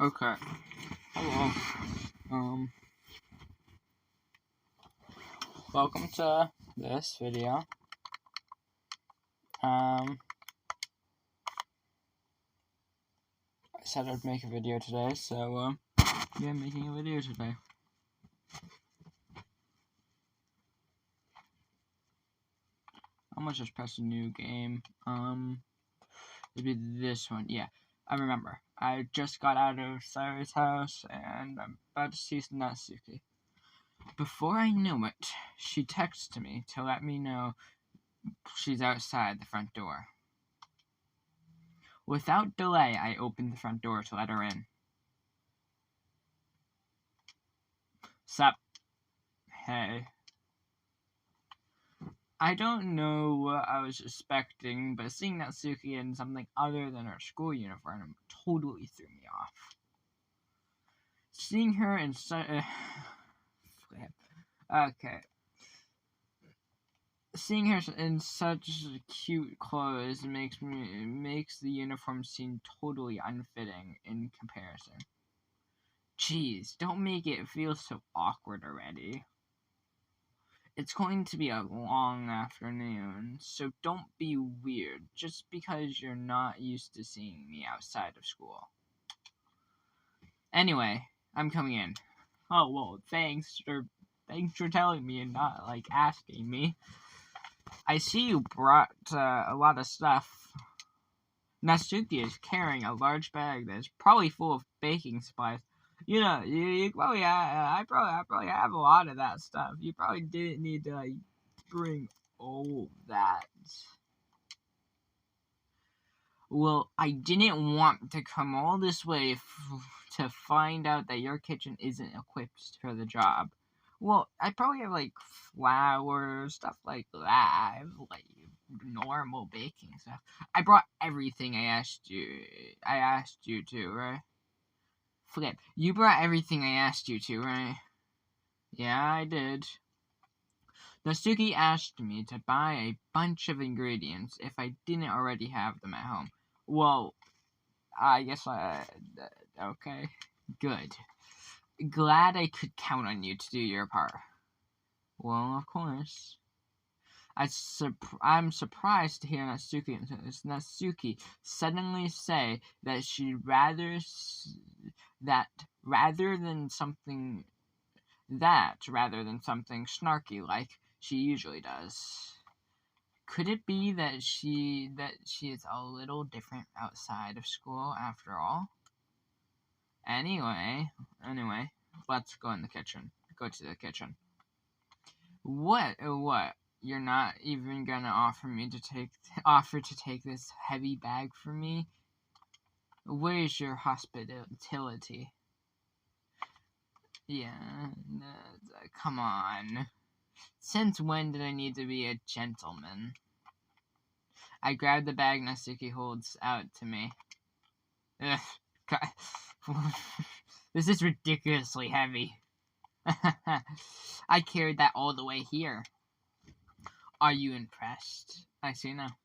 Okay. Hello. Welcome to this video. I said I'd make a video today, so, yeah, I'm making a video today. I'm gonna just press a new game. It'd be this one. Yeah, I remember. I just got out of Sayori's house, and I'm about to see Natsuki. Before I knew it, she texted me to let me know she's outside the front door. Without delay, I opened the front door to let her in. Sup? Hey. I don't know what I was expecting, but seeing Natsuki in something other than her school uniform totally threw me off. Seeing her in Seeing her in such cute clothes makes the uniform seem totally unfitting in comparison. Jeez, don't make it feel so awkward already. It's going to be a long afternoon, so don't be weird just because you're not used to seeing me outside of school. Anyway, I'm coming in. Oh, well, thanks for telling me and not, asking me. I see you brought a lot of stuff. Natsuki is carrying a large bag that is probably full of baking supplies. You know, you probably I probably have a lot of that stuff. You probably didn't need to bring all that. Well, I didn't want to come all this way to find out that your kitchen isn't equipped for the job. Well, I probably have flour, stuff like that. I have normal baking stuff. I brought everything I asked you to, right? Flip, you brought everything I asked you to, right? Yeah, I did. Natsuki asked me to buy a bunch of ingredients if I didn't already have them at home. Well, I guess okay. Good. Glad I could count on you to do your part. Well, of course. I'm surprised to hear Natsuki suddenly say that she'd rather than something snarky like she usually does. Could it be that she is a little different outside of school after all? Anyway, let's go in the kitchen. Go to the kitchen. What? You're not even gonna offer to take this heavy bag for me? Where's your hospitality? Yeah, come on. Since when did I need to be a gentleman? I grabbed the bag Natsuki holds out to me. Ugh, this is ridiculously heavy. I carried that all the way here. Are you impressed? I see now.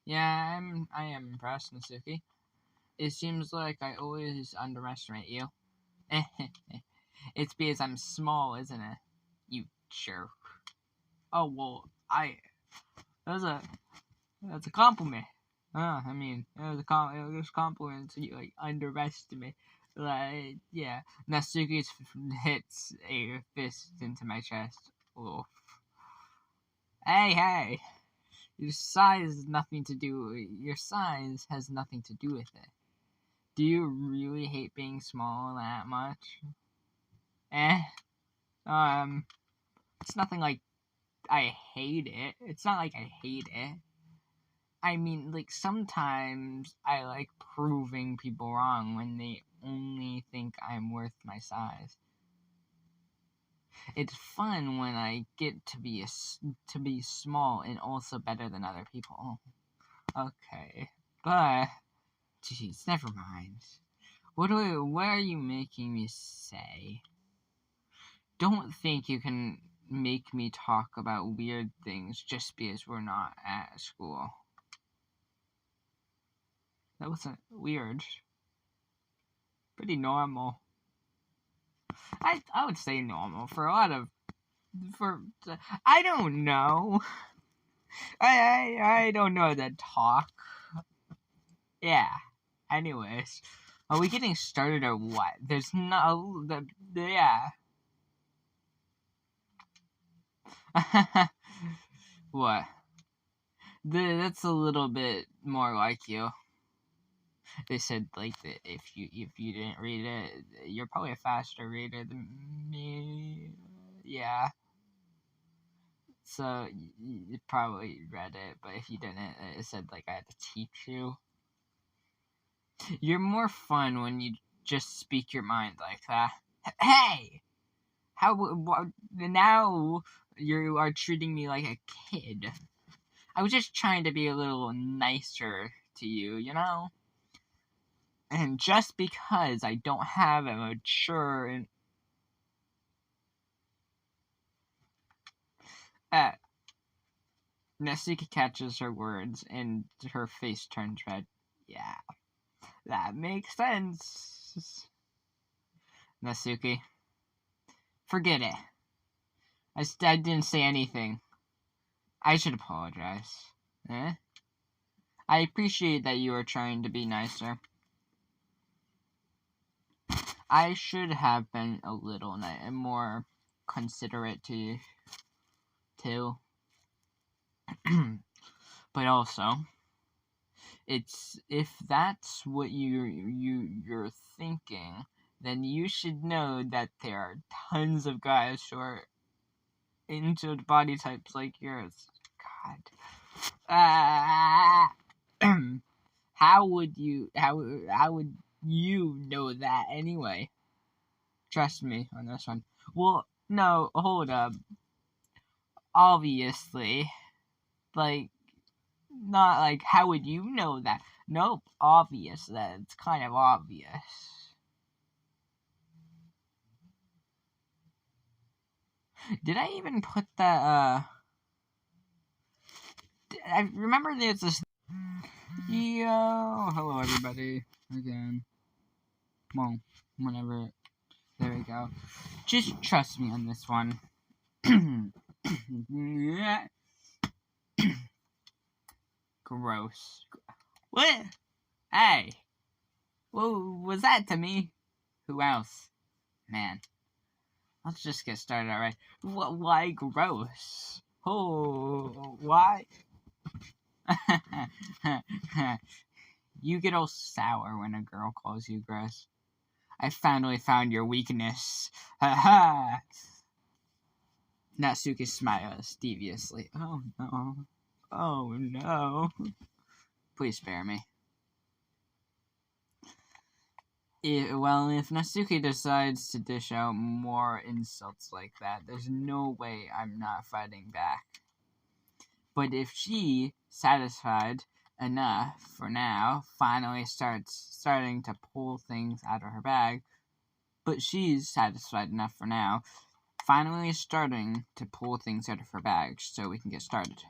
Yeah, I am impressed, Natsuki. It seems like I always underestimate you. It's because I'm small, isn't it? You jerk. Oh, well, that's a compliment. I mean, it was a compliment to you, underestimate. Yeah. Natsuki hits a fist into my chest. Oof. Hey! Your size has nothing to do with it. Do you really hate being small that much? It's nothing like I hate it. It's not like I hate it. I mean, sometimes I like proving people wrong when they only think I'm worth my size. It's fun when I get to be small and also better than other people. Okay, but jeez, never mind. What are you making me say? Don't think you can make me talk about weird things just because we're not at school. That wasn't weird. pretty normal. I would say normal for a lot of I don't know. I don't know the talk. Yeah. Anyways, are we getting started or what? There's no yeah. What? That's a little bit more like you. They said like that if you didn't read it, you're probably a faster reader than me. Yeah. So you probably read it, but if you didn't, it said like I had to teach you. You're more fun when you just speak your mind like that. Hey, now you are treating me like a kid. I was just trying to be a little nicer to you, you know? And just because I don't have a mature and Nasuki catches her words and her face turns red. Yeah, that makes sense. Nasuki, forget it. I didn't say anything. I should apologize. Eh? I appreciate that you are trying to be nicer. I should have been a little more considerate to you, too. But also, if that's what you're thinking, then you should know that there are tons of guys who are into body types like yours. God. How would you know that anyway? Trust me on this one. Well, no, hold up. Obviously. Like, not like, how would you know that? Nope, obvious. That's kind of obvious. Did I even put that, I remember there's this... Yo, hello everybody, again. Well, whenever, there we go. Just trust me on this one. Gross. What? Hey! What was that to me? Who else? Man. Let's just get started, alright? Why gross? Oh, why? You get all sour when a girl calls you gross. I finally found your weakness. Ha ha! Natsuki smiles deviously. Oh no. Oh no. Please spare me. If Natsuki decides to dish out more insults like that, there's no way I'm not fighting back. But if she, satisfied enough for now, finally starting to pull things out of her bag, but she's satisfied enough for now, finally starting to pull things out of her bag so we can get started.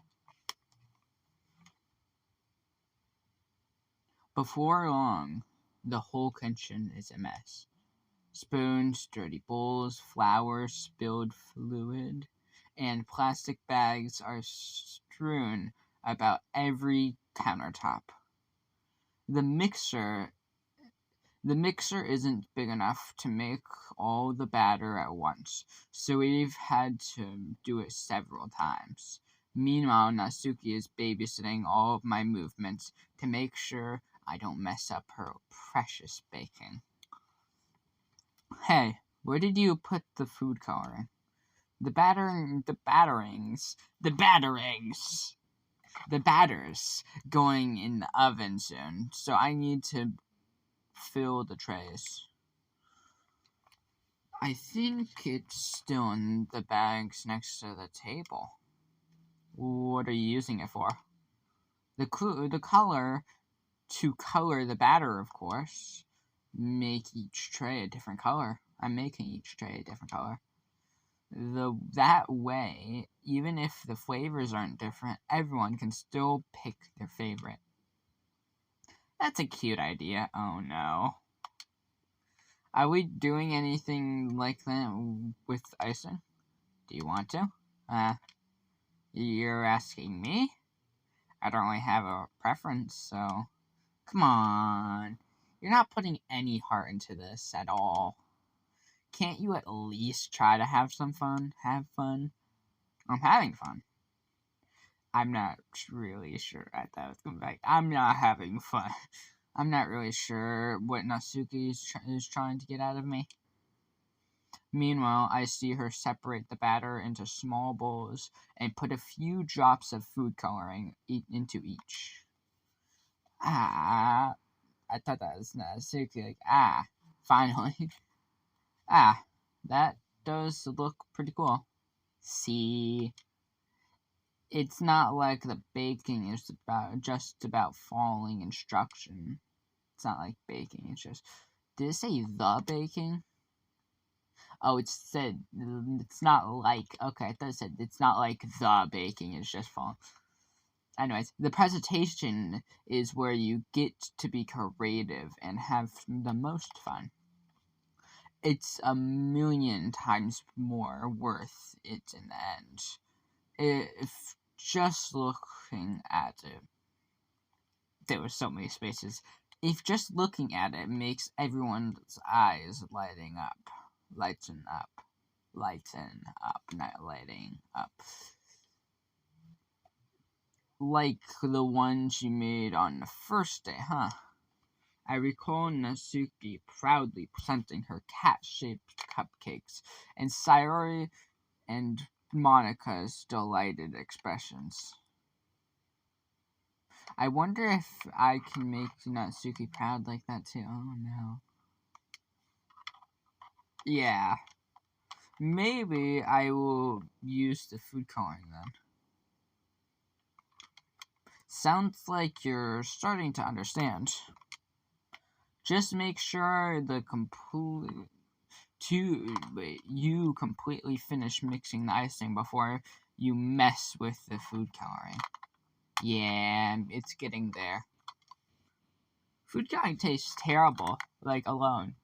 Before long, the whole kitchen is a mess. Spoons, dirty bowls, flowers, spilled fluid, and plastic bags are strewn about every countertop. The mixer isn't big enough to make all the batter at once, so we've had to do it several times. Meanwhile, Natsuki is babysitting all of my movements to make sure I don't mess up her precious baking. Hey, where did you put the food coloring? The batter's going in the oven soon, so I need to fill the trays. I think it's still in the bags next to the table. What are you using it for? The color to color the batter, of course. Make each tray a different color. I'm making each tray a different color. That way, even if the flavors aren't different, everyone can still pick their favorite. That's a cute idea. Oh no. Are we doing anything like that with icing? Do you want to? You're asking me? I don't really have a preference, so... Come on. You're not putting any heart into this at all. Can't you at least try to have some fun? Have fun? I'm having fun. I'm not really sure. I thought I was going back. I'm not having fun. I'm not really sure what Natsuki is trying to get out of me. Meanwhile, I see her separate the batter into small bowls and put a few drops of food coloring into each. I thought that was Natsuki. Finally. That does look pretty cool. See, it's not like the baking is just about following instruction. It's not like baking. It's just. Did it say the baking? Oh, it said it's not like. Okay, I thought it said it's not like the baking. It's just following. Anyways, the presentation is where you get to be creative and have the most fun. It's a million times more worth it in the end. If just looking at it, there were so many spaces. If just looking at it makes everyone's eyes lighten up, not lighting up. Like the one she made on the first day, huh? I recall Natsuki proudly presenting her cat-shaped cupcakes, and Sayori and Monica's delighted expressions. I wonder if I can make Natsuki proud like that too. Oh no. Yeah. Maybe I will use the food coloring then. Sounds like you're starting to understand. Just make sure you completely finish mixing the icing before you mess with the food coloring. Yeah, it's getting there. Food coloring tastes terrible, like alone.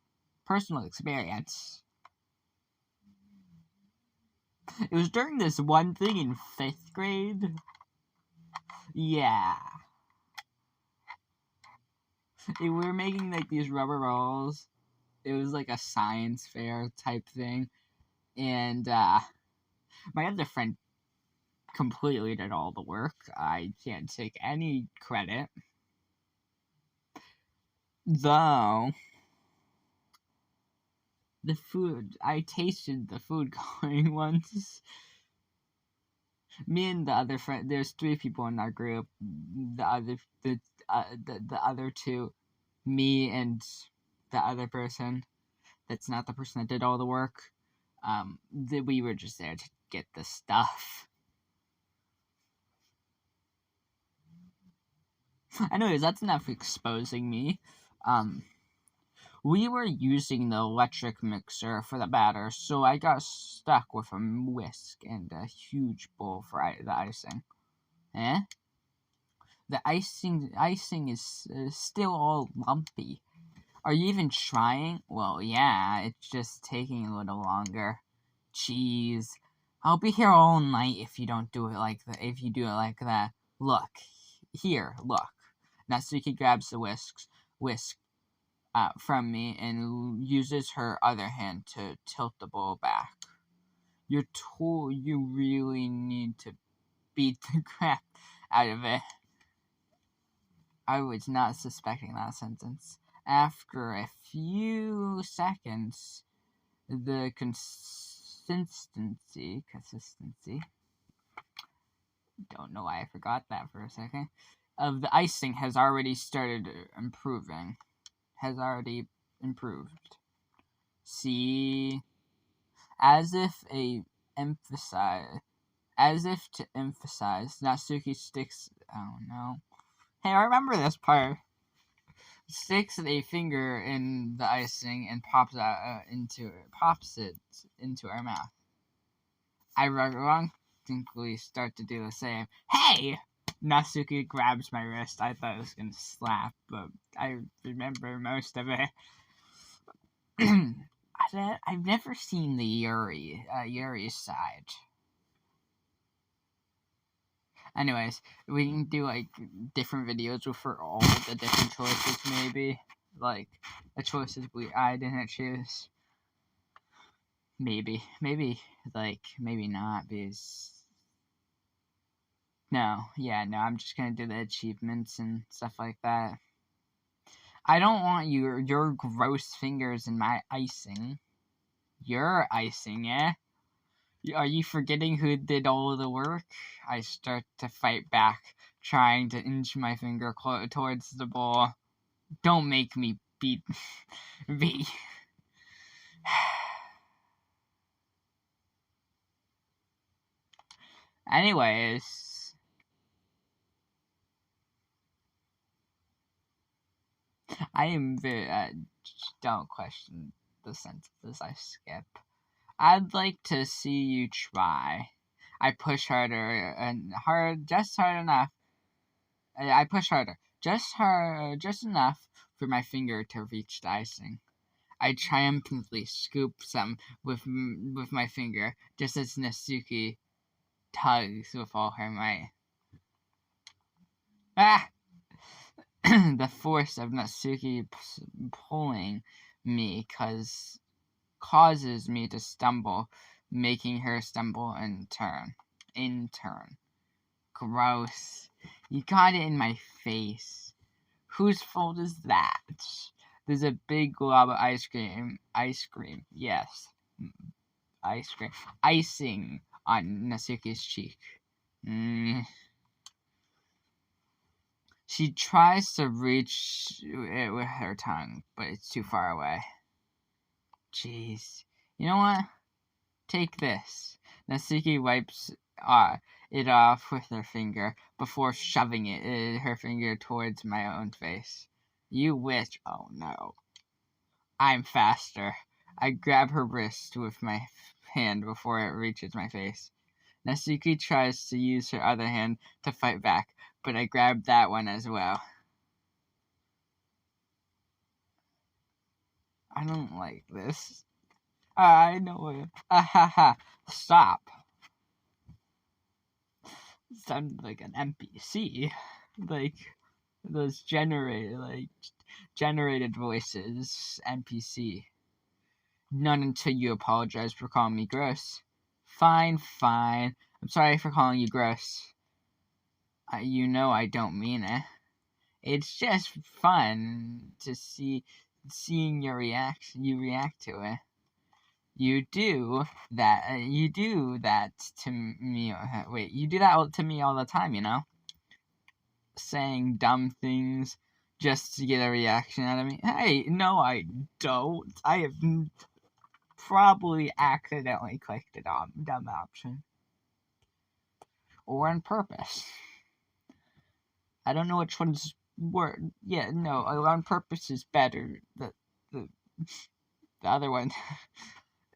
Personal experience. It was during this one thing in 5th grade. Yeah. We were making like these rubber balls. It was like a science fair type thing. And my other friend completely did all the work. I can't take any credit. Though, I tasted the food coloring once. Me and the other friend, there's 3 people in our group. The other 2, me and the other person, that's not the person that did all the work. We were just there to get the stuff. Anyways, that's enough exposing me. We were using the electric mixer for the batter, so I got stuck with a whisk and a huge bowl for the icing. The icing is still all lumpy. Are you even trying? Well, yeah, it's just taking a little longer. Jeez. I'll be here all night if you don't do it like that. If you do it like that. Look. Look. Natsuki grabs the whisk from me and uses her other hand to tilt the bowl back. You really need to beat the crap out of it. I was not suspecting that sentence. After a few seconds, the consistency, don't know why I forgot that for a second, of the icing has already started improving. Has already improved. See, as if to emphasize, Natsuki sticks. Oh no! Hey, I remember this part. Sticks a finger in the icing and pops it into her mouth. I reluctantly start to do the same. Hey! Natsuki grabs my wrist. I thought it was gonna slap, but I remember most of it. I've never seen the Yuri side. Anyways, we can do like different videos for all the different choices, maybe like the choices I didn't choose. Maybe not because no, I'm just gonna do the achievements and stuff like that. I don't want your gross fingers in my icing. Your icing, eh? Are you forgetting who did all of the work? I start to fight back, trying to inch my finger towards the bowl. Don't make me beat me. Anyways, I am very. Don't question the sentences I skip. I'd like to see you try. I push harder and just hard enough. I push harder, just enough for my finger to reach the icing. I triumphantly scoop some with my finger, just as Natsuki tugs with all her might. Ah! The force of Natsuki pulling me causes me to stumble, making her stumble in turn. Gross. You got it in my face. Whose fault is that? There's a big glob of ice cream. Yes. Ice cream. Icing on Natsuki's cheek. She tries to reach it with her tongue, but it's too far away. Jeez. You know what? Take this. Natsuki wipes it off with her finger before shoving her finger towards my own face. You wish. Oh no. I'm faster. I grab her wrist with my hand before it reaches my face. Natsuki tries to use her other hand to fight back, but I grab that one as well. I don't like this. I know it. Ahaha. Stop. Sounded like an NPC. Like those generated voices. NPC. None until you apologize for calling me gross. Fine. I'm sorry for calling you gross. You know I don't mean it. It's just fun to seeing your reaction. You react to it. You do that to me. Wait, you do that to me all the time, you know? Saying dumb things just to get a reaction out of me. Hey, no, I don't. I have probably accidentally clicked the dumb option. Or on purpose. I don't know which one's worse. Yeah, no, on purpose is better. The other one.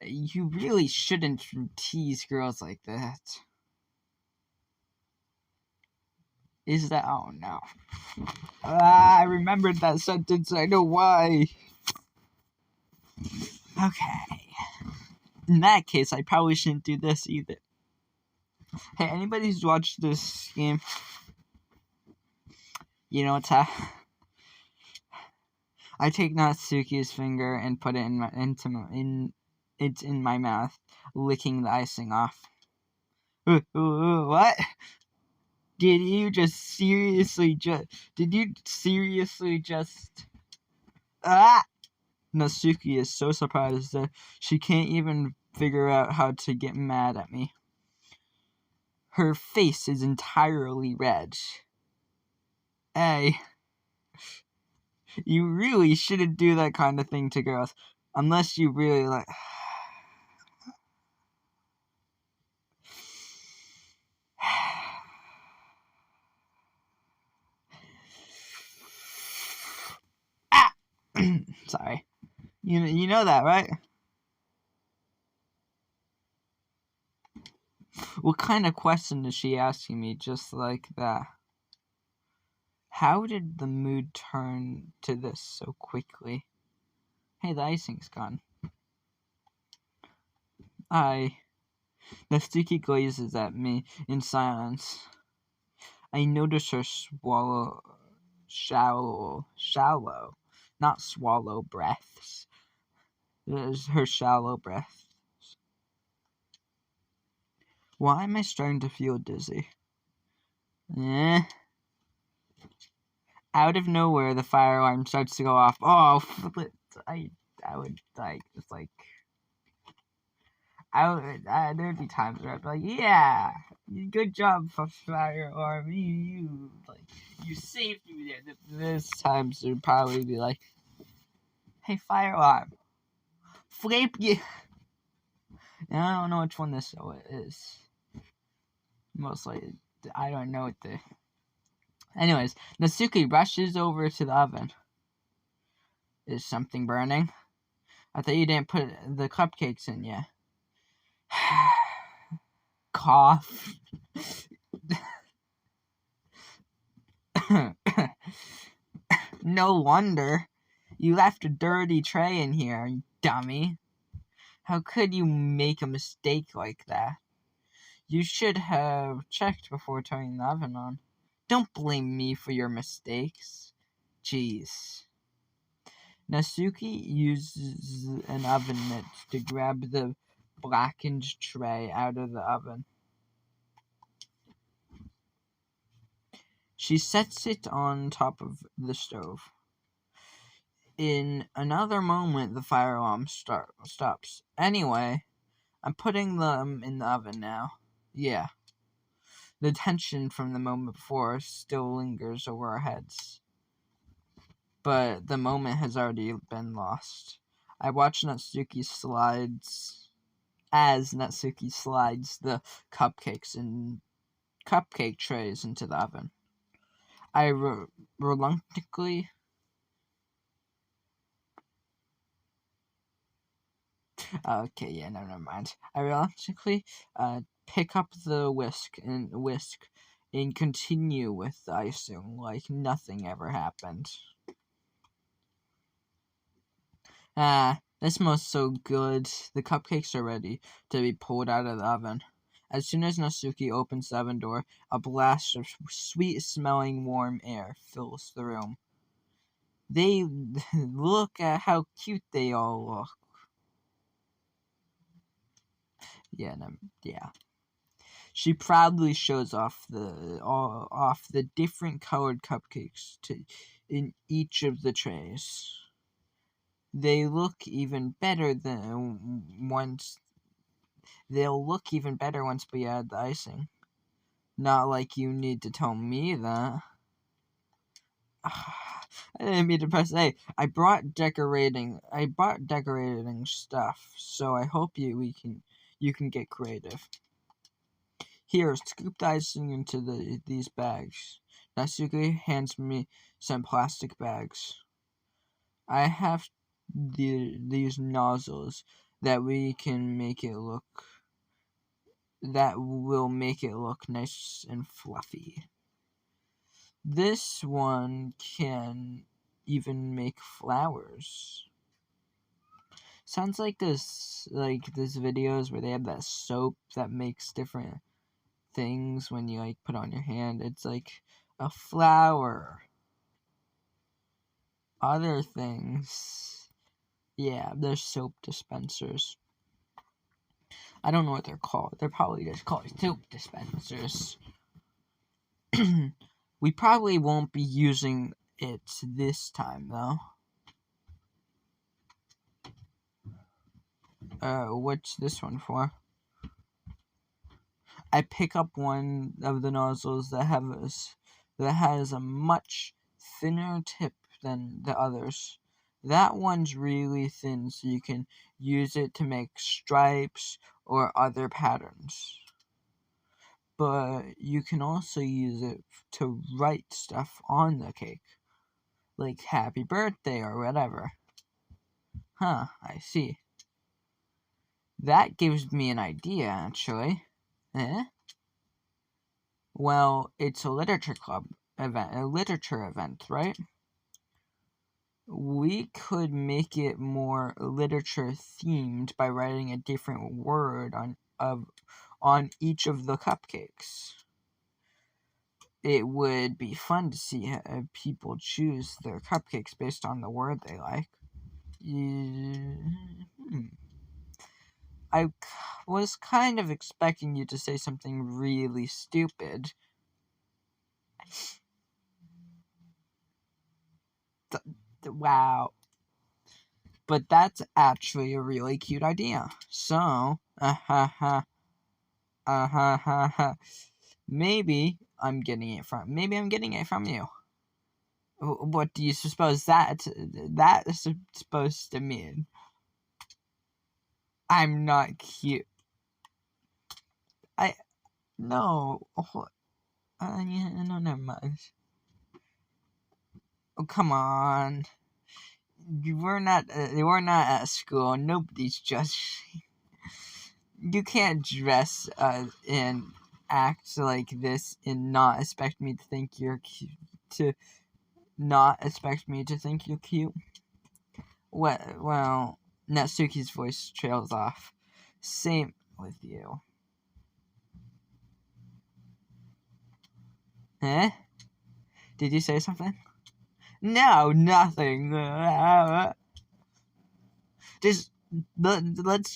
You really shouldn't tease girls like that. Is that? Oh no. I remembered that sentence. I know why. Okay. In that case, I probably shouldn't do this either. Hey, anybody who's watched this game, you know what's I take Natsuki's finger and put it in my mouth, licking the icing off. What? Did you seriously just Natsuki is so surprised that she can't even figure out how to get mad at me. Her face is entirely red. Hey, you really shouldn't do that kind of thing to girls, unless you really like... Sorry. You know that, right? What kind of question is she asking me just like that? How did the mood turn to this so quickly? Hey, the icing's gone. Natsuki gazes at me in silence. I notice her shallow, not swallow breaths. Her shallow breaths. Why am I starting to feel dizzy? Out of nowhere, the fire alarm starts to go off. Oh, flip. I would like, it's like, there'd be times where I'd be like, yeah, good job, fire alarm. You saved me there. There's times there'd probably be like, hey, fire alarm, flip you. And I don't know which one this is. Mostly, I don't know what the. Anyways, Natsuki rushes over to the oven. Is something burning? I thought you didn't put the cupcakes in yet. Cough. No wonder. You left a dirty tray in here, you dummy. How could you make a mistake like that? You should have checked before turning the oven on. Don't blame me for your mistakes. Jeez. Natsuki uses an oven mitt to grab the blackened tray out of the oven. She sets it on top of the stove. In another moment, the fire alarm stops. Anyway, I'm putting them in the oven now. Yeah. The tension from the moment before still lingers over our heads. But the moment has already been lost. I watch Natsuki Natsuki slides the cupcake trays into the oven. I reluctantly never mind. I reluctantly pick up the whisk and continue with the icing like nothing ever happened. This smells so good. The cupcakes are ready to be pulled out of the oven. As soon as Natsuki opens the oven door, a blast of sweet-smelling warm air fills the room. They look at how cute they all look. Yeah. She proudly shows off the different colored cupcakes in each of the trays. They'll look even better once we add the icing. Not like you need to tell me that. I didn't mean to press A. I brought decorating stuff, so I hope you can get creative. Here, scoop the icing into these bags. Natsuki hands me some plastic bags. I have these nozzles that will make it look nice and fluffy. This one can even make flowers. Sounds like this videos where they have that soap that makes different things when you put on your hand. It's like a flower. Other things. Yeah, they're soap dispensers. I don't know what they're called. They're probably just called soap dispensers. We probably won't be using it this time, though. What's this one for? I pick up one of the nozzles that has a much thinner tip than the others. That one's really thin, so you can use it to make stripes or other patterns. But you can also use it to write stuff on the cake, like happy birthday or whatever. Huh, I see. That gives me an idea, actually. Well, it's a literature event, right? We could make it more literature themed by writing a different word on each of the cupcakes. It would be fun to see people choose their cupcakes based on the word they like. I was kind of expecting you to say something really stupid. Wow. But that's actually a really cute idea. So, maybe I'm getting it from you. What do you suppose that is supposed to mean? I'm not cute. No. Yeah, no, never mind. Oh, come on. We're not at school. Nobody's judging. You can't dress and act like this and not expect me to think you're cute. Well, Natsuki's voice trails off. Same with you. Huh? Did you say something? No, nothing. Let's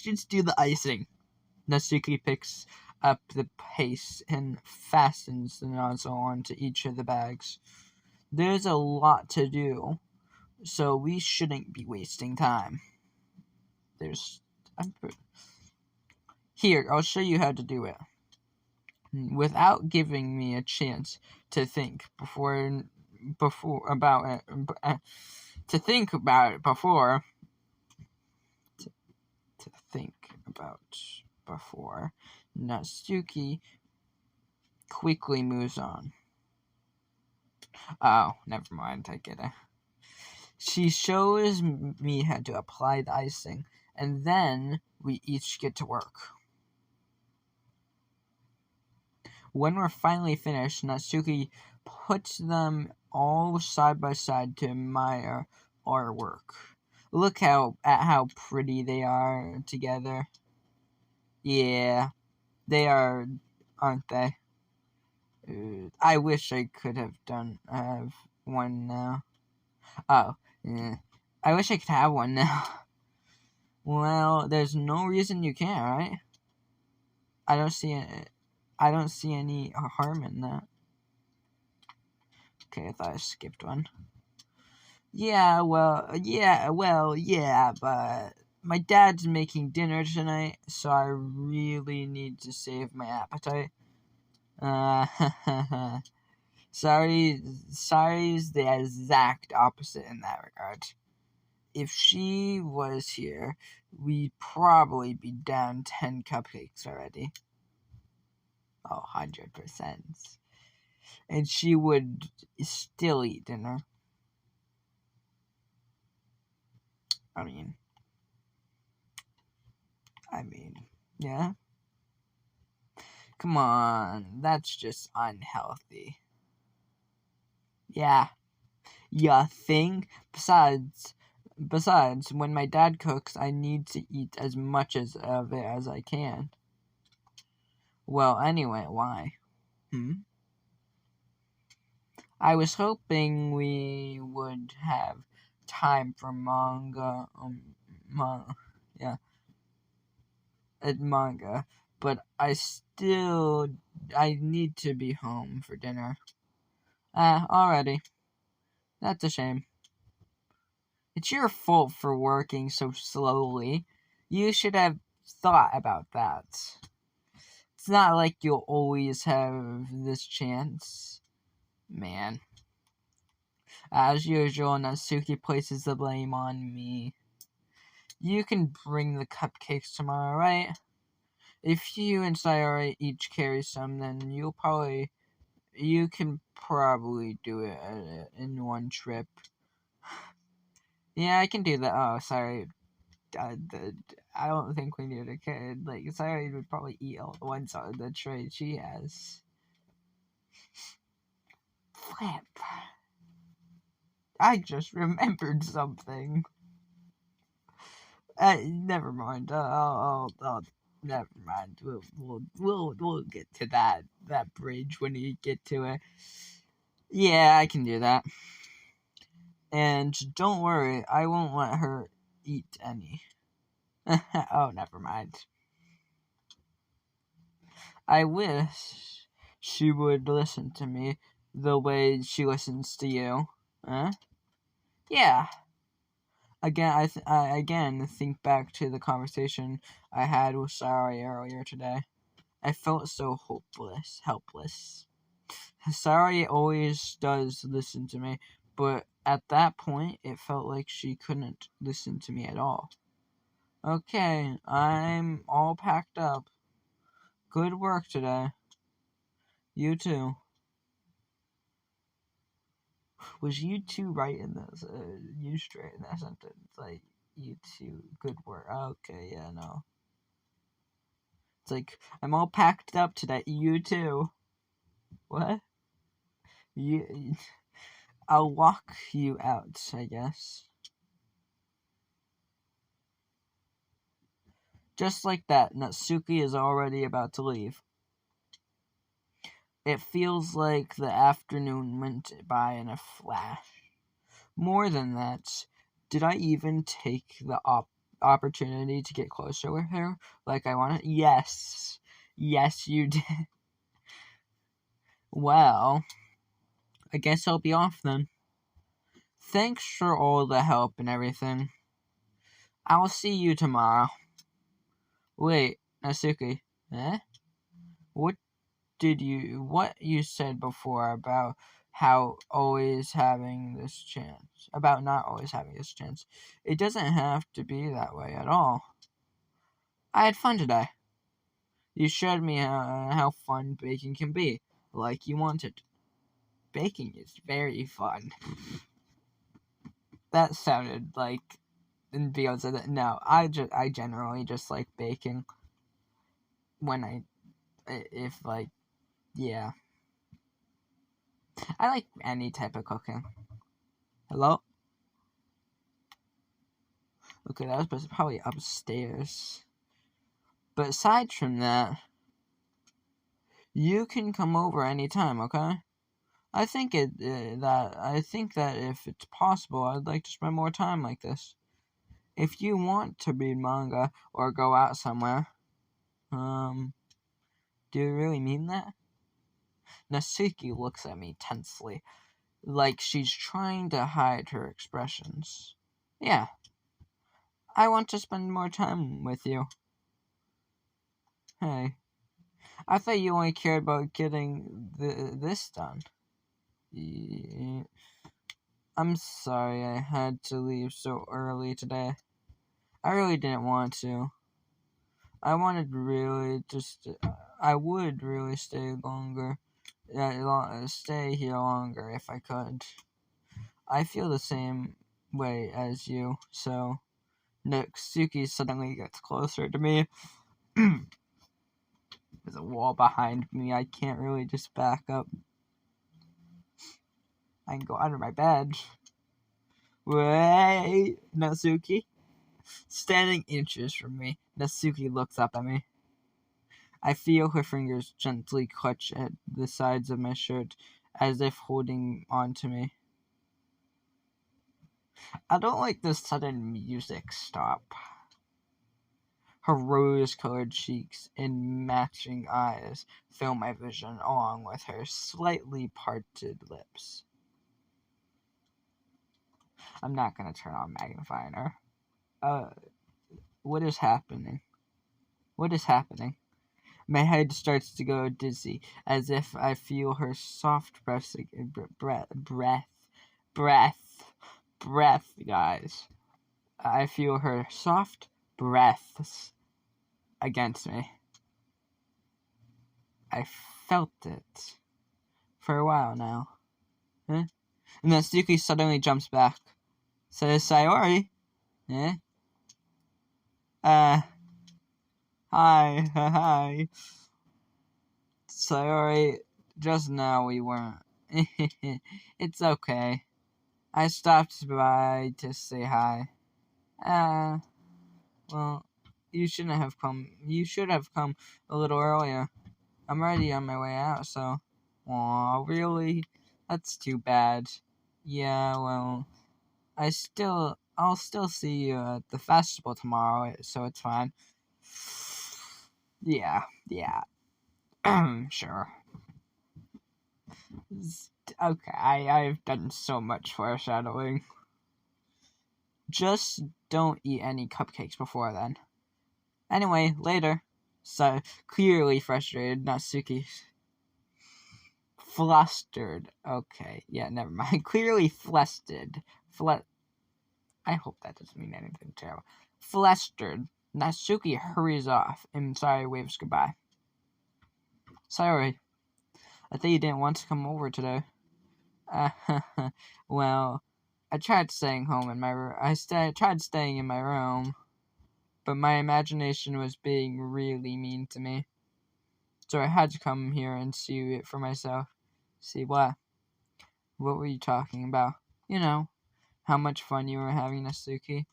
just do the icing. Natsuki picks up the paste and fastens the nozzle onto each of the bags. There's a lot to do, so we shouldn't be wasting time. Here, I'll show you how to do it. Without giving me a chance to think about it before, Natsuki quickly moves on. Oh, never mind, I get it. She shows me how to apply the icing, and then we each get to work. When we're finally finished, Natsuki puts them all side by side to admire our work. Look at how pretty they are together. Yeah, they are, aren't they? I wish I could have one now. Oh, yeah. I wish I could have one now. Well, there's no reason you can't, right? I don't see any harm in that. Okay, I thought I skipped one. Yeah, but my dad's making dinner tonight, so I really need to save my appetite. Sayori's the exact opposite in that regard. If she was here, we'd probably be down 10 cupcakes already. 100%. And she would still eat dinner. I mean, yeah. Come on, that's just unhealthy. Yeah, you think? Besides, when my dad cooks, I need to eat as much of it as I can. Well, anyway, why? I was hoping we would have time for manga, but I need to be home for dinner. Already. That's a shame. It's your fault for working so slowly. You should have thought about that. It's not like you'll always have this chance. Man. As usual, Natsuki places the blame on me. You can bring the cupcakes tomorrow, right? If you and Sayori each carry some, then you can probably do it in one trip. Yeah, I can do that. Oh, sorry. I don't think we need a kid. Like, Sayori would probably eat all the ones on the tray she has. Flip. I just remembered something. Never mind. Never mind. We'll get to that bridge when we get to it. Yeah, I can do that. And don't worry, I won't let her eat any. Oh, never mind. I wish she would listen to me the way she listens to you. Huh? Yeah. Again, I think back to the conversation I had with Sayori earlier today. I felt so helpless. Sayori always does listen to me, but at that point, it felt like she couldn't listen to me at all. Okay, I'm all packed up. Good work today. You too. Was you two right in this? You straight in that sentence? Like, you two, good work. Okay, yeah, no. It's like, I'm all packed up today. You too. What? I'll walk you out, I guess. Just like that, Natsuki is already about to leave. It feels like the afternoon went by in a flash. More than that, did I even take the opportunity to get closer with her like I wanted? Yes. Yes, you did. Well, I guess I'll be off then. Thanks for all the help and everything. I'll see you tomorrow. Wait, Natsuki. Eh? What you said before about how always having this chance, about not always having this chance. It doesn't have to be that way at all. I had fun today. You showed me how fun baking can be, like you wanted. Baking is very fun. That sounded like Beyonce. That no, I generally just like baking. When if like, yeah, I like any type of cooking. Hello. Okay, that was probably upstairs. But aside from that, you can come over anytime, okay? I think that if it's possible, I'd like to spend more time like this. If you want to read manga or go out somewhere, do you really mean that? Natsuki looks at me tensely, like she's trying to hide her expressions. Yeah, I want to spend more time with you. Hey, I thought you only cared about getting this done. Yeah. I'm sorry I had to leave so early today. I really didn't want to. I would really stay longer. Stay here longer if I could. I feel the same way as you, so Natsuki suddenly gets closer to me. There's a wall behind me. I can't really just back up. I can go under my bed. Wait, Natsuki? Standing inches from me, Natsuki looks up at me. I feel her fingers gently clutch at the sides of my shirt, as if holding on to me. I don't like this sudden music stop. Her rose-colored cheeks and matching eyes fill my vision, along with her slightly parted lips. I'm not gonna turn on magnifying her. What is happening? What is happening? My head starts to go dizzy, as if I feel her soft breath, guys. I feel her soft breaths against me. I felt it for a while now. Huh? And then Suki suddenly jumps back. Says, Sayori? Eh? Hi. Sayori, just now we weren't. It's okay. I stopped by to say hi. Well, you shouldn't have come. You should have come a little earlier. I'm already on my way out, so. Aw, really? That's too bad. Yeah, well, I'll still see you at the festival tomorrow, so it's fine. Yeah, sure. Okay, I've done so much foreshadowing. Just don't eat any cupcakes before then. Anyway, later. So, clearly frustrated, Natsuki. Flustered. Okay, yeah, never mind. Clearly flustered. I hope that doesn't mean anything terrible. Flustered. Natsuki hurries off, and Sayori waves goodbye. Sayori, I thought you didn't want to come over today. Well, I tried staying home in my room. Tried staying in my room, but my imagination was being really mean to me. So I had to come here and see it for myself. See what? What were you talking about? You know, how much fun you were having, Natsuki,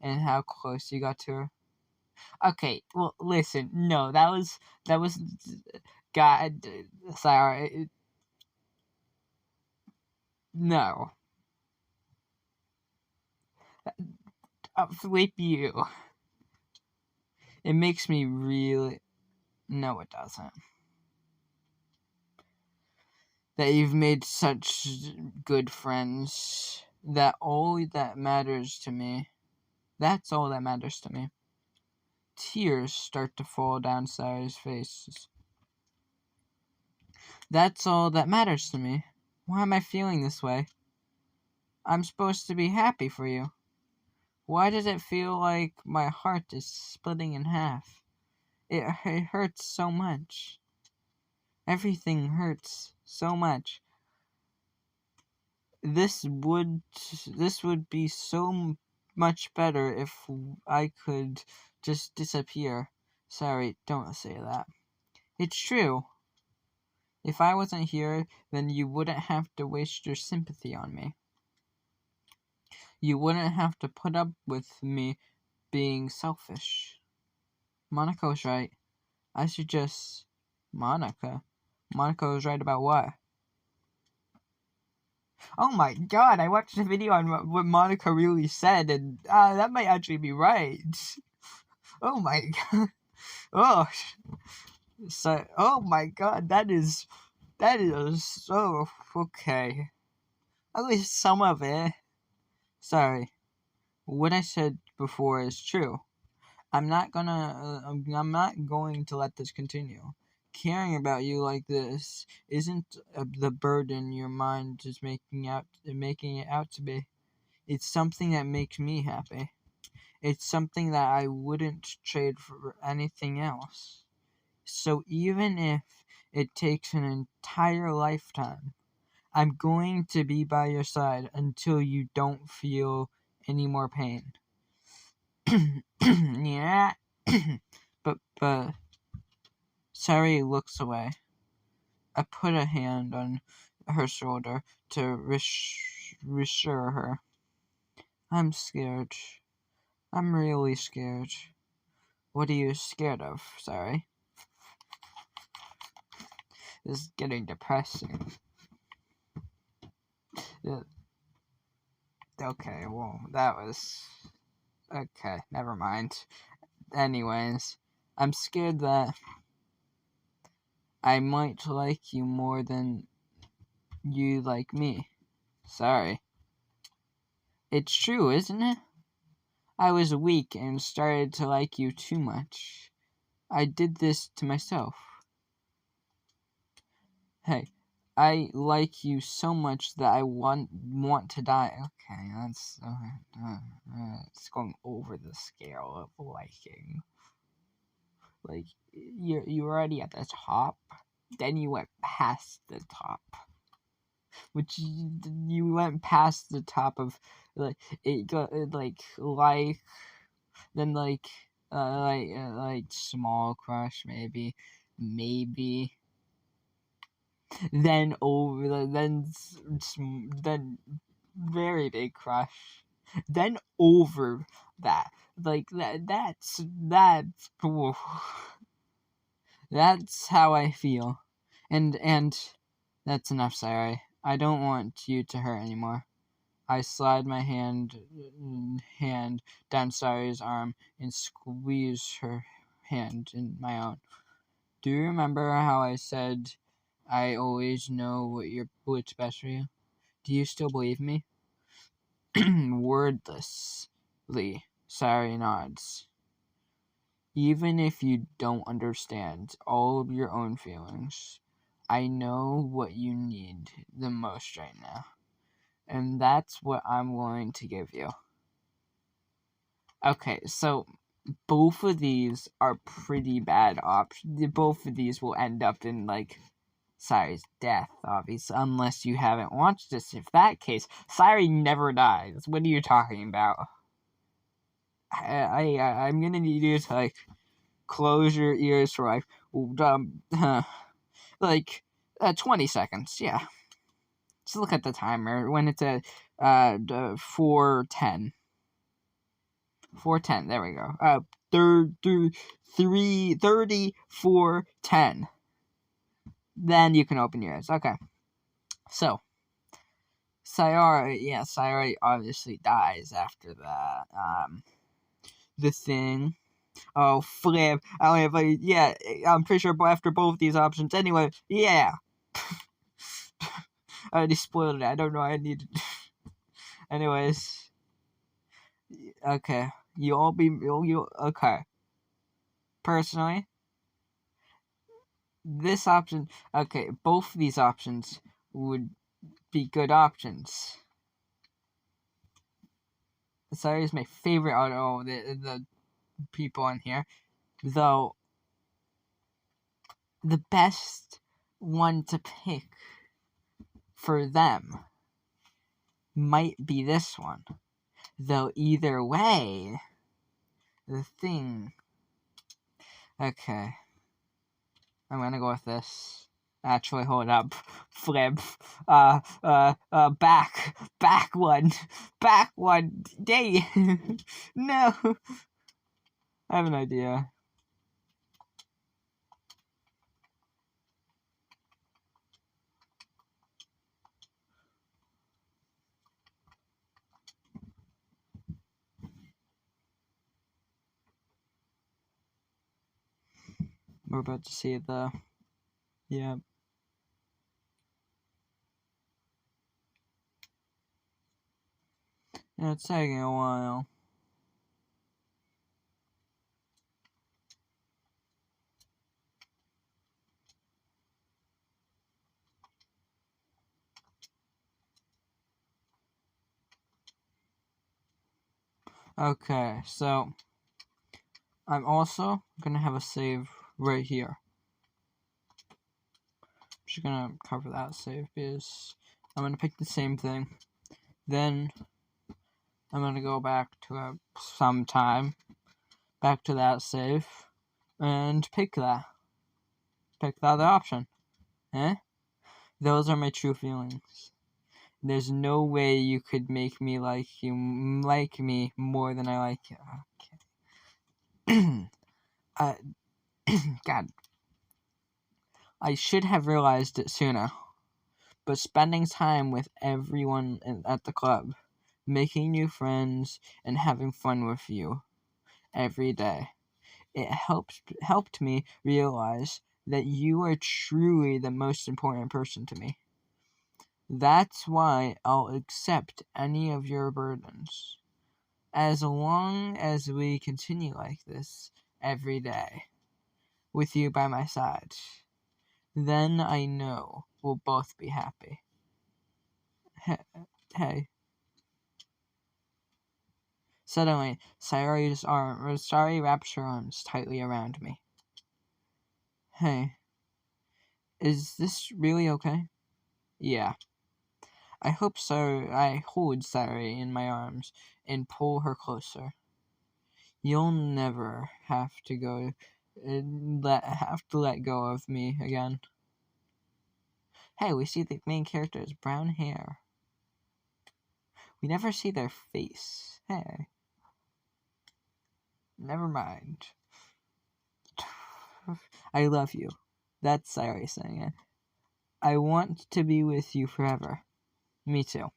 and how close you got to her. Okay, well, listen, no, that was, God, sorry, no. Flip you. It makes me really, no it doesn't. That you've made such good friends, that's all that matters to me. Tears start to fall down Sayori's face. That's all that matters to me. Why am I feeling this way? I'm supposed to be happy for you. Why does it feel like my heart is splitting in half? It hurts so much. Everything hurts so much. This would be so much better if I could just disappear. Sorry, don't say that. It's true. If I wasn't here, then you wouldn't have to waste your sympathy on me. You wouldn't have to put up with me being selfish. Monaco's right. I should just... Monica was right about what? Oh my god, I watched a video on what Monica really said, and that might actually be right. Oh my god. Oh. So, oh my god, that is so... Okay. At least some of it. Sorry. What I said before is true. I'm not going to let this continue. Caring about you like this isn't the burden your mind is making it out to be. It's something that makes me happy. It's something that I wouldn't trade for anything else. So even if it takes an entire lifetime, I'm going to be by your side until you don't feel any more pain. Yeah. but Sayori looks away. I put a hand on her shoulder to reassure her. I'm scared. I'm really scared. What are you scared of, Sayori? This is getting depressing. Okay, well, that was... Okay, never mind. Anyways, I'm scared that I might like you more than you like me. Sorry. It's true, isn't it? I was weak and started to like you too much. I did this to myself. Hey, I like you so much that I want to die. Okay, that's it's going over the scale of liking. Like you're already at the top, then you went past the top, which you went past the top of like it got then like small crush maybe then over then very big crush. Then over that, like oof. That's how I feel. And that's enough, Sayori. I don't want you to hurt anymore. I slide my hand down Sayori's arm and squeeze her hand in my own. Do you remember how I said I always know what's best for you? Do you still believe me? Wordlessly, Sayori nods. Even if you don't understand all of your own feelings, I know what you need the most right now. And that's what I'm going to give you. Okay, so both of these are pretty bad options. Both of these will end up in, like, Sayori's death, obviously, unless you haven't watched this. If that case, Sayori never dies. What are you talking about? I'm gonna need you to, like, close your ears for, like, 20 seconds, yeah. Just look at the timer when it's at 4:10. 4:10, there we go. 4:10. Then you can open your eyes. Okay. So, Sayori obviously dies after that. The thing. Oh, flip. I don't have, like, yeah, I'm pretty sure after both these options. Anyway, yeah. I already spoiled it. I don't know. I need to. Anyways. Okay. Okay. Personally, this option. Okay, both of these options would be good options. Sayori is my favorite out of all the people in here. Though, the best one to pick for them might be this one. Though either way, the thing... Okay. I'm gonna go with this. Actually, hold up. Flip. Back one. Back one. Dang. No. I have an idea. We're about to see the... Yeah. Yeah, it's taking a while. Okay, so I'm also gonna have a save right here. I'm just gonna cover that save because I'm gonna pick the same thing. Then I'm gonna go back to sometime, back to that save, and pick that. Pick the other option. Eh? Those are my true feelings. There's no way you could make me like me more than I like you. Okay. God. I should have realized it sooner. But spending time with everyone at the club, making new friends, and having fun with you every day, it helped me realize that you are truly the most important person to me. That's why I'll accept any of your burdens, as long as we continue like this every day, with you by my side. Then I know we'll both be happy. Hey. Suddenly, Sayori wraps her arms tightly around me. Hey, is this really okay? Yeah. I hope so. I hold Sayori in my arms and pull her closer. You'll never have to let go of me again. Hey, we see the main character's brown hair. We never see their face. Hey. Never mind. I love you. That's Sayori saying it. I want to be with you forever. Me too.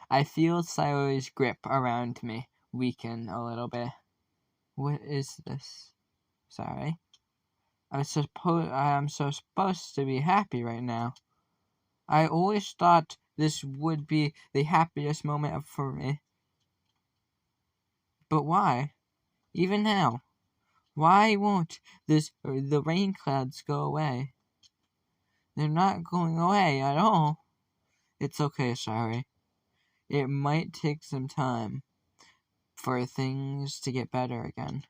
I feel Sayori's grip around me weaken a little bit. What is this? Sorry. I am so supposed to be happy right now. I always thought this would be the happiest moment for me. But why? Even now. Why won't the rain clouds go away? They're not going away at all. It's okay, Sayori. It might take some time for things to get better again.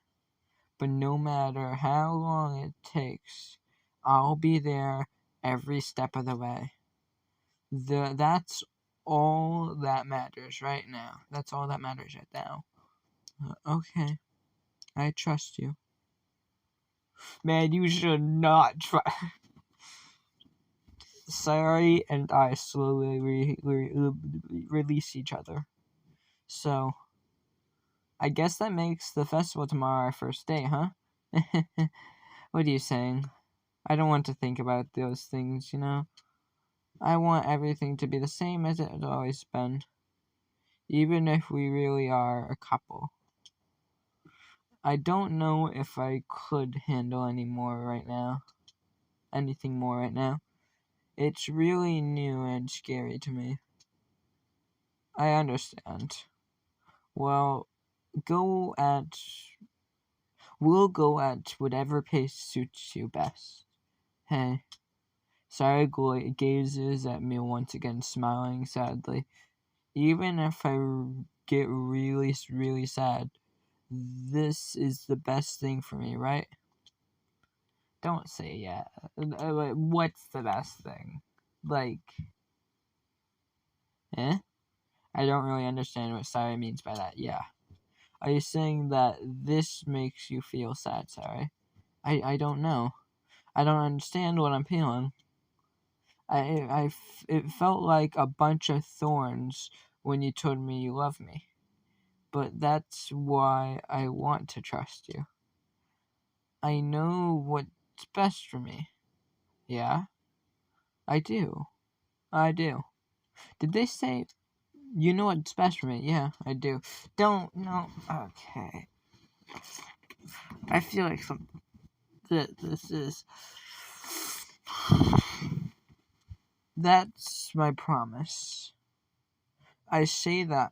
But no matter how long it takes, I'll be there every step of the way. That's all that matters right now. That's all that matters right now. Okay. I trust you. Man, you should not try. Sayori and I slowly release each other. So, I guess that makes the festival tomorrow our first day, huh? What are you saying? I don't want to think about those things, you know? I want everything to be the same as it has always been. Even if we really are a couple. I don't know if I could handle anything more right now. It's really new and scary to me. I understand. Well, we'll go at whatever pace suits you best. Hey. Sayori gazes at me once again, smiling sadly. Even if I get really, really sad, this is the best thing for me, right? Don't say yeah. What's the best thing? Like, I don't really understand what Sayori means by that. Yeah. Are you saying that this makes you feel sad, Sayori? I don't know. I don't understand what I'm feeling. It felt like a bunch of thorns when you told me you love me. But that's why I want to trust you. I know what's best for me. Yeah? I do. Did they say you know what's best for me? Yeah, I do. Don't no. Okay. I feel like this is. That's my promise. I say that,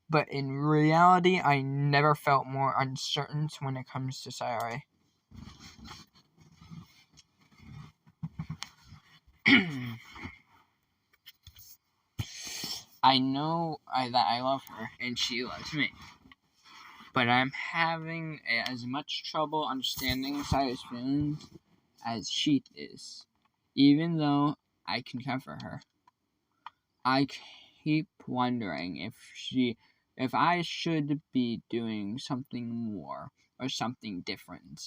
but in reality, I never felt more uncertain when it comes to Sayori. I know that I love her, and she loves me. But I'm having as much trouble understanding Sayori's feelings as she is. Even though I can comfort her, I keep wondering if I should be doing something more or something different.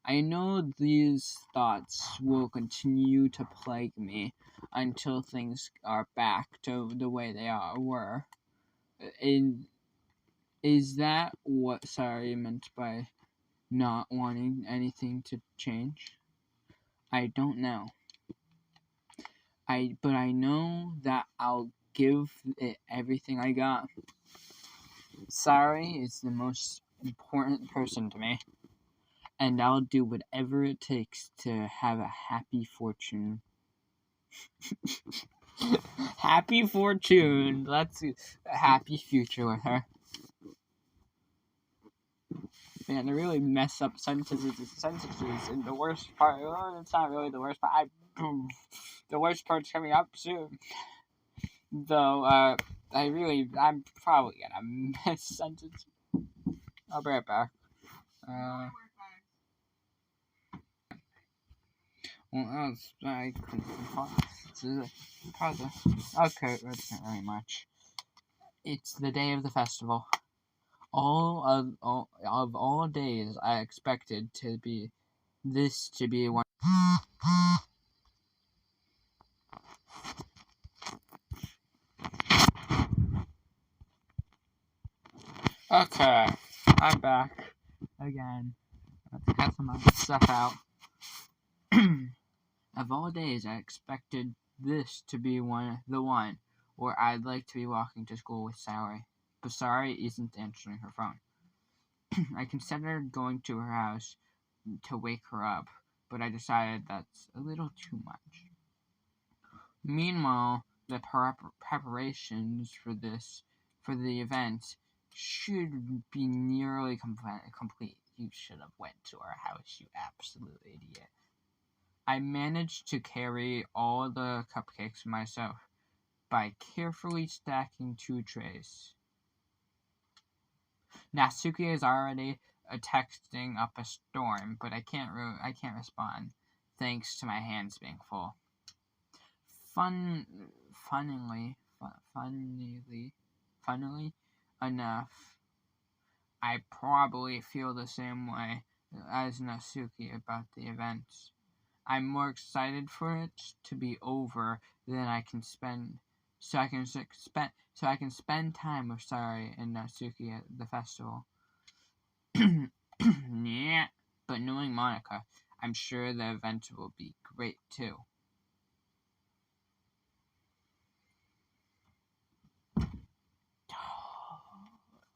I know these thoughts will continue to plague me until things are back to the way they were. Is that what Sayori meant by not wanting anything to change? I don't know. But I know that I'll give it everything I got. Sayori is the most important person to me, and I'll do whatever it takes to have a happy fortune. Happy fortune. Let's a happy future with her. Man, they really mess up sentences, and the worst part, it's not really the worst part, the worst part's coming up soon. Though, I'm probably gonna miss sentences. I'll be right back. Well, I can pause it. Okay, that's not very much. It's the day of the festival. Of all days, I expected this to be one. Okay, I'm back again. Let's get some other stuff out. Of all days, I expected this to be the one where I'd like to be walking to school with Sayori. But Sayori isn't answering her phone. I considered going to her house to wake her up, but I decided that's a little too much. Meanwhile, the preparations for the event should be nearly complete. You should have went to our house, you absolute idiot. I managed to carry all the cupcakes myself by carefully stacking 2 trays. Natsuki is already texting up a storm, but I can't respond thanks to my hands being full. Funnily enough, I probably feel the same way as Natsuki about the events. I'm more excited for it to be over than I can spend, so I can spend time with Sayori and Natsuki at the festival. Yeah, but knowing Monica, I'm sure the event will be great too.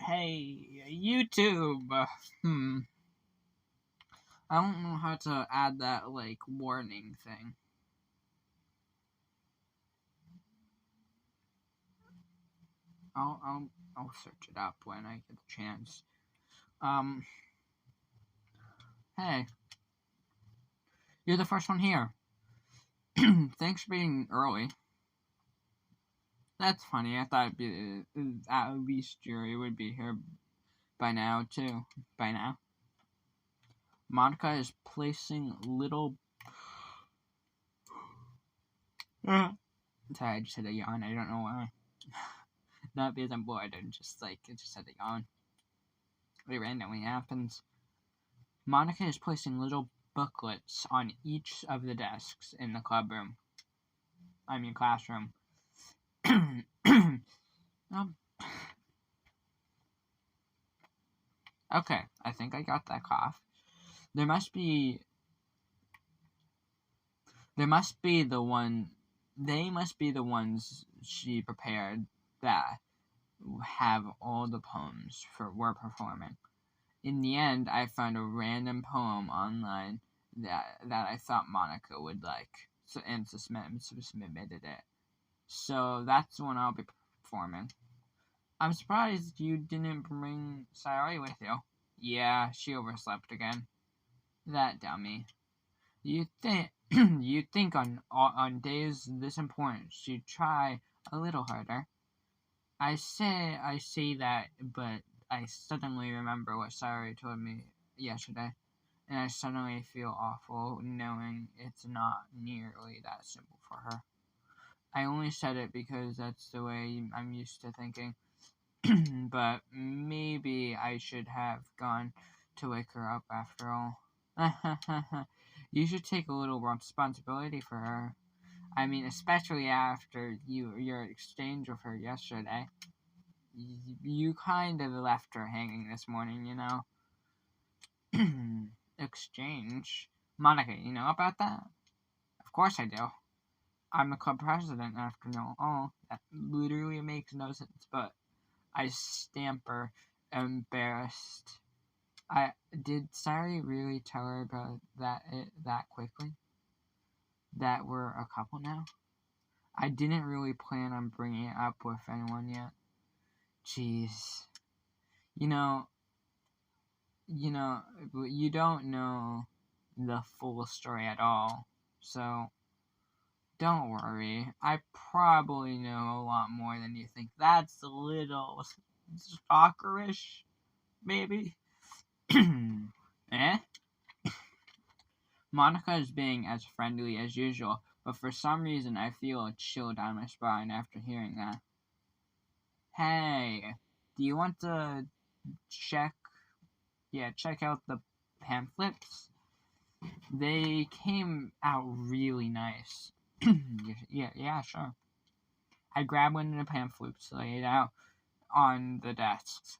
Hey, YouTube. I don't know how to add that warning thing. I'll search it up when I get the chance. Hey, you're the first one here. Thanks for being early. That's funny. I thought at least Jerry would be here by now too. By now, Monica is placing little. Sorry, I just had a yawn. I don't know why. Not because I'm bored. I'm just it just had a yawn. It randomly happens. Monica is placing little booklets on each of the desks in the classroom. Okay, I think I got that cough. They must be the ones she prepared that have all the poems we're performing. In the end, I found a random poem online that I thought Monica would like, and submitted it. So that's the one I'll be performing. I'm surprised you didn't bring Sayori with you. Yeah, she overslept again. That dummy. You'd think on days this important she'd try a little harder. I say that, but I suddenly remember what Sayori told me yesterday, and I suddenly feel awful knowing it's not nearly that simple for her. I only said it because that's the way I'm used to thinking, but maybe I should have gone to wake her up after all. You should take a little responsibility for her. I mean, especially after your exchange with her yesterday. You kind of left her hanging this morning, you know. Exchange? Monica, you know about that? Of course I do. I'm the club president after all. That literally makes no sense, but I stammer, embarrassed. Did Sayori really tell her about that quickly? That we're a couple now? I didn't really plan on bringing it up with anyone yet. Jeez. You know, you don't know the full story at all, so don't worry. I probably know a lot more than you think. That's a little stalkerish, maybe. Eh? Monica is being as friendly as usual, but for some reason I feel a chill down my spine after hearing that. Hey, do you want to check out the pamphlets? They came out really nice. yeah, sure. I grabbed one of the pamphlets laid out on the desks.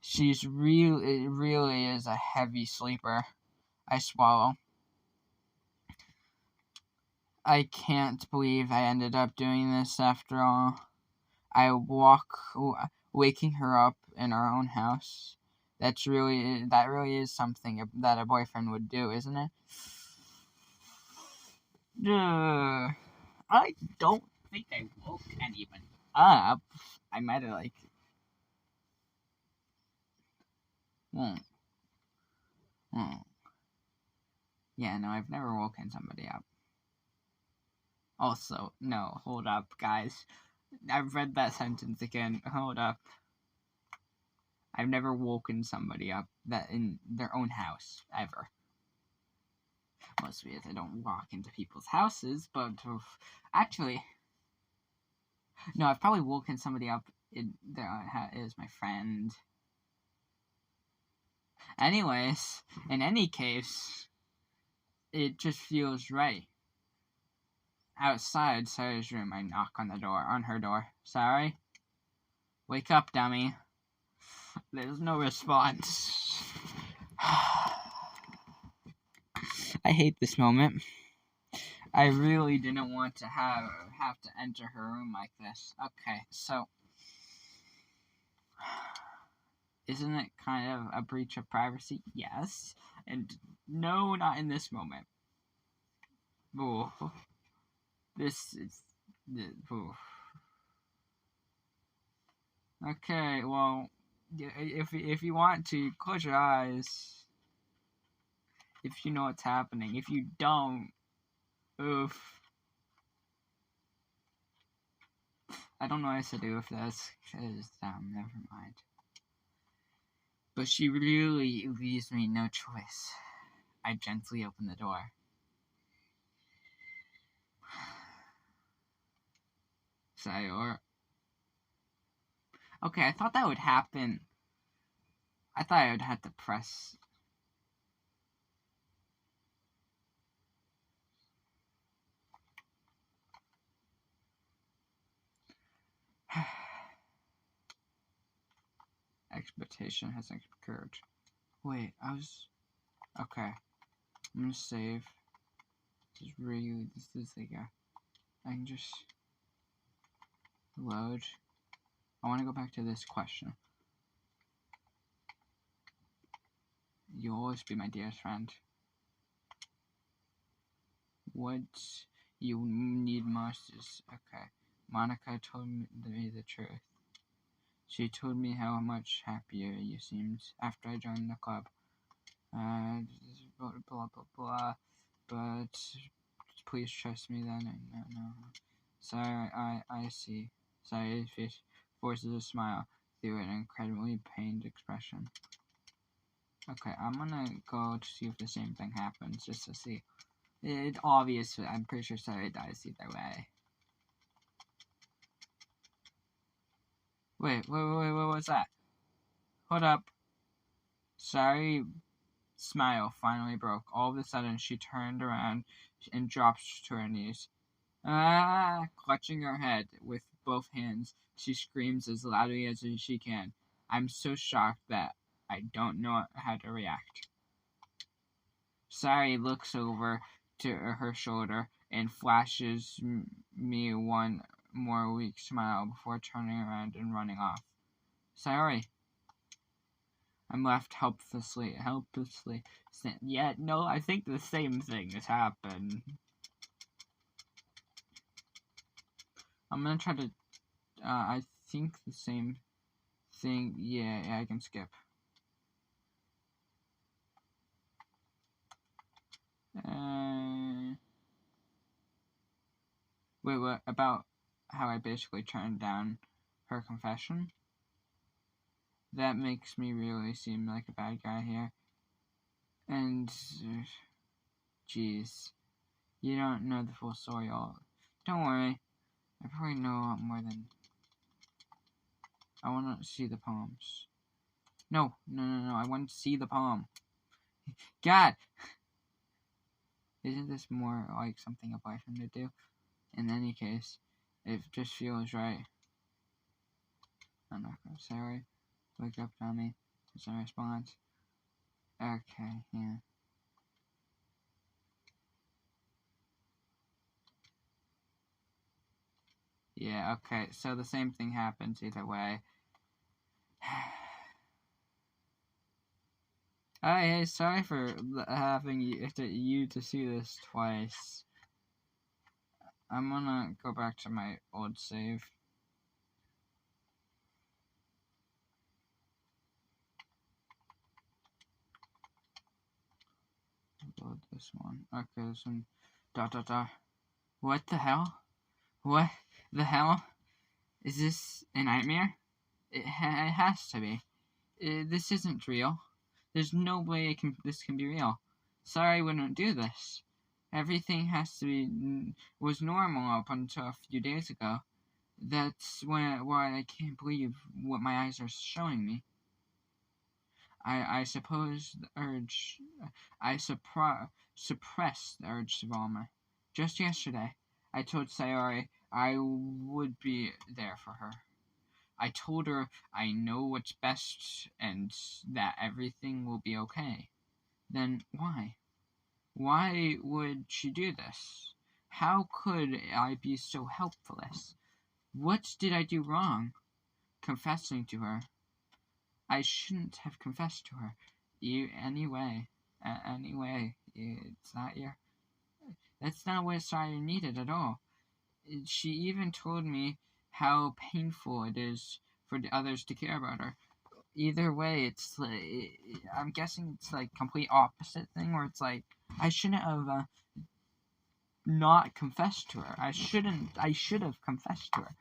She's really is a heavy sleeper. I swallow. I can't believe I ended up doing this after all. I waking her up in our own house. That really is something that a boyfriend would do, isn't it? I don't think I woke anyone up. I might have hmm. Yeah, no, I've never woken somebody up. Also, no, hold up, guys. I've read that sentence again. Hold up. I've never woken somebody up that in their own house, ever. Mostly as I don't walk into people's houses, but actually, no, I've probably woken somebody up in their own house. It was my friend. Anyways, in any case, it just feels right. Outside Sayori's room, I knock on her door. Sayori? Wake up, dummy. There's no response. I hate this moment. I really didn't want to have to enter her room like this. Okay, so isn't it kind of a breach of privacy? Yes. And no, not in this moment. Ooh. This is ooh. Okay, well, if you want to, close your eyes. If you know what's happening. If you don't, oof. I don't know what to do with this, because, never mind. But she really leaves me no choice. I gently open the door. Sayori. Okay, I thought that would happen. I thought I would have to press. Expectation has occurred. Wait, okay. I'm gonna save. This is like I can just load. I want to go back to this question. You'll always be my dearest friend. What you need most is okay. Monica told me the truth. She told me how much happier you seemed after I joined the club. Blah blah blah. But please trust me then. No. Sorry, I see. Sorry, face forces a smile through an incredibly pained expression. Okay, I'm gonna go to see if the same thing happens, just to see. It obviously, I'm pretty sure Sayori dies either way. Wait, what's that? Hold up. Sayori smile finally broke. All of a sudden, she turned around and dropped to her knees. Ah! Clutching her head with both hands, she screams as loudly as she can. I'm so shocked that I don't know how to react. Sayori looks over to her shoulder and flashes me one more weak smile before turning around and running off. Sayori. I'm left helplessly. Yeah, no, I think the same thing has happened. I'm gonna try to, I think the same thing, yeah, I can skip. Wait, what, about how I basically turned down her confession? That makes me really seem like a bad guy here. And, jeez, you don't know the full story all. Don't worry, I probably know a lot more than. I want to see the poems. No, I want to see the poem. God! Isn't this more like something a boyfriend would do? In any case, it just feels right. I'm not gonna sorry. Wake up, dummy. Is that a response? Okay, yeah. Yeah, okay, so the same thing happens either way. Hey, sorry for having you to see this twice. I'm gonna go back to my old save. Load this one. Okay, this one. What the hell? What the hell? Is this a nightmare? It has to be. This isn't real. There's no way this can be real. Sorry I wouldn't do this. Everything was normal up until a few days ago. That's why I can't believe what my eyes are showing me. I suppose the urge. I suppressed the urge to vomit. Just yesterday, I told Sayori I would be there for her. I told her I know what's best and that everything will be okay. Then why? Why would she do this? How could I be so helpless? What did I do wrong? Confessing to her. I shouldn't have confessed to her. Anyway, it's not your. That's not what Sayori needed at all. She even told me how painful it is for the others to care about her. Either way, it's like I'm guessing it's like complete opposite thing where it's like I shouldn't have not confessed to her. I should have confessed to her.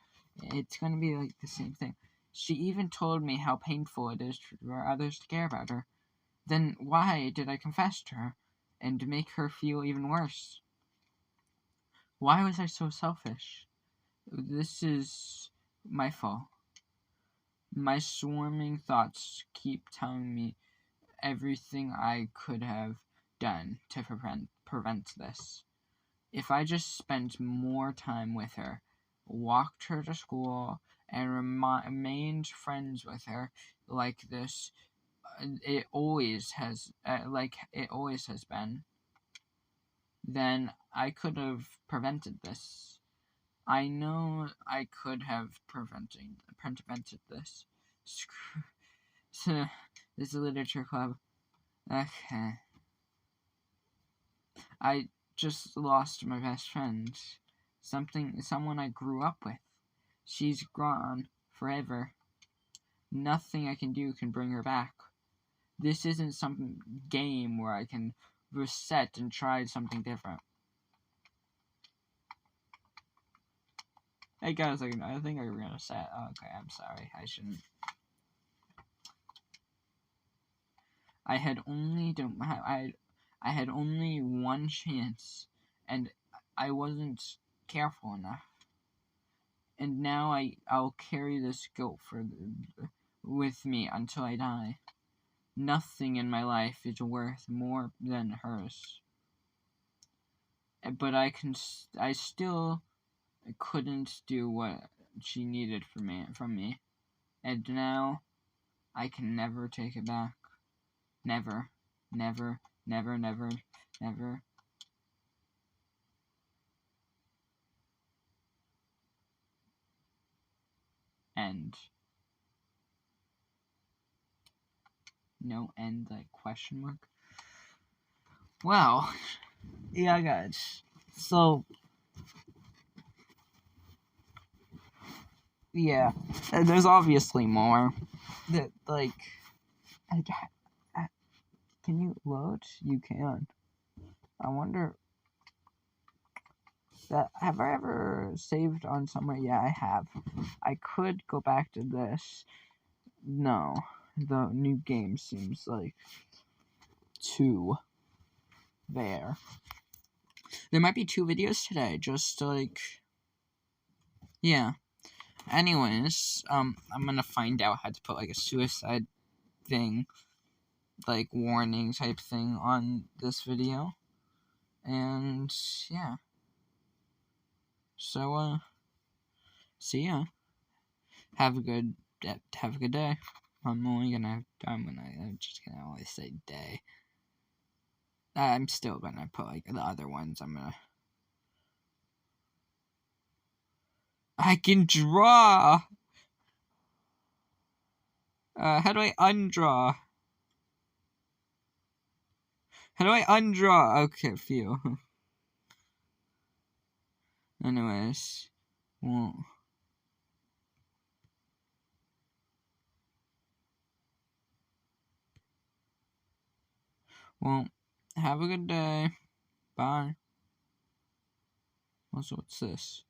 It's gonna be like the same thing. She even told me how painful it is for others to care about her. Then why did I confess to her and make her feel even worse? Why was I so selfish? This is my fault. My swarming thoughts keep telling me everything I could have done to prevent this. If I just spent more time with her, walked her to school, and remained friends with her like this, it always has been, then I could have prevented this. I know I could have prevented this. Screw. This is a literature club. Okay. I just lost my best friend. Someone I grew up with. She's gone forever. Nothing I can do can bring her back. This isn't some game where I can reset and try something different. Hey guys, I think I ran a set. Okay, I'm sorry. I shouldn't. I had only one chance, and I wasn't careful enough. And now I'll carry this guilt with me until I die. Nothing in my life is worth more than hers. But I still couldn't do what she needed from me. And now I can never take it back. Never, never, never, never, never. End. No end, like question mark. Well, yeah, guys. So, yeah, there's obviously more. That like, can you load? You can. I wonder. Have I ever saved on somewhere? Yeah, I have. I could go back to this. No, the new game seems like two there. There might be 2 videos today, just like, yeah. Anyways, I'm gonna find out how to put like a suicide thing, like warning type thing on this video, and yeah. So see ya. Have a good day. I'm only gonna, I'm just gonna always say day. I'm still gonna put like the other ones. I can draw. How do I undraw? How do I undraw? Okay, phew. Anyways, well, have a good day. Bye. Also, what's this?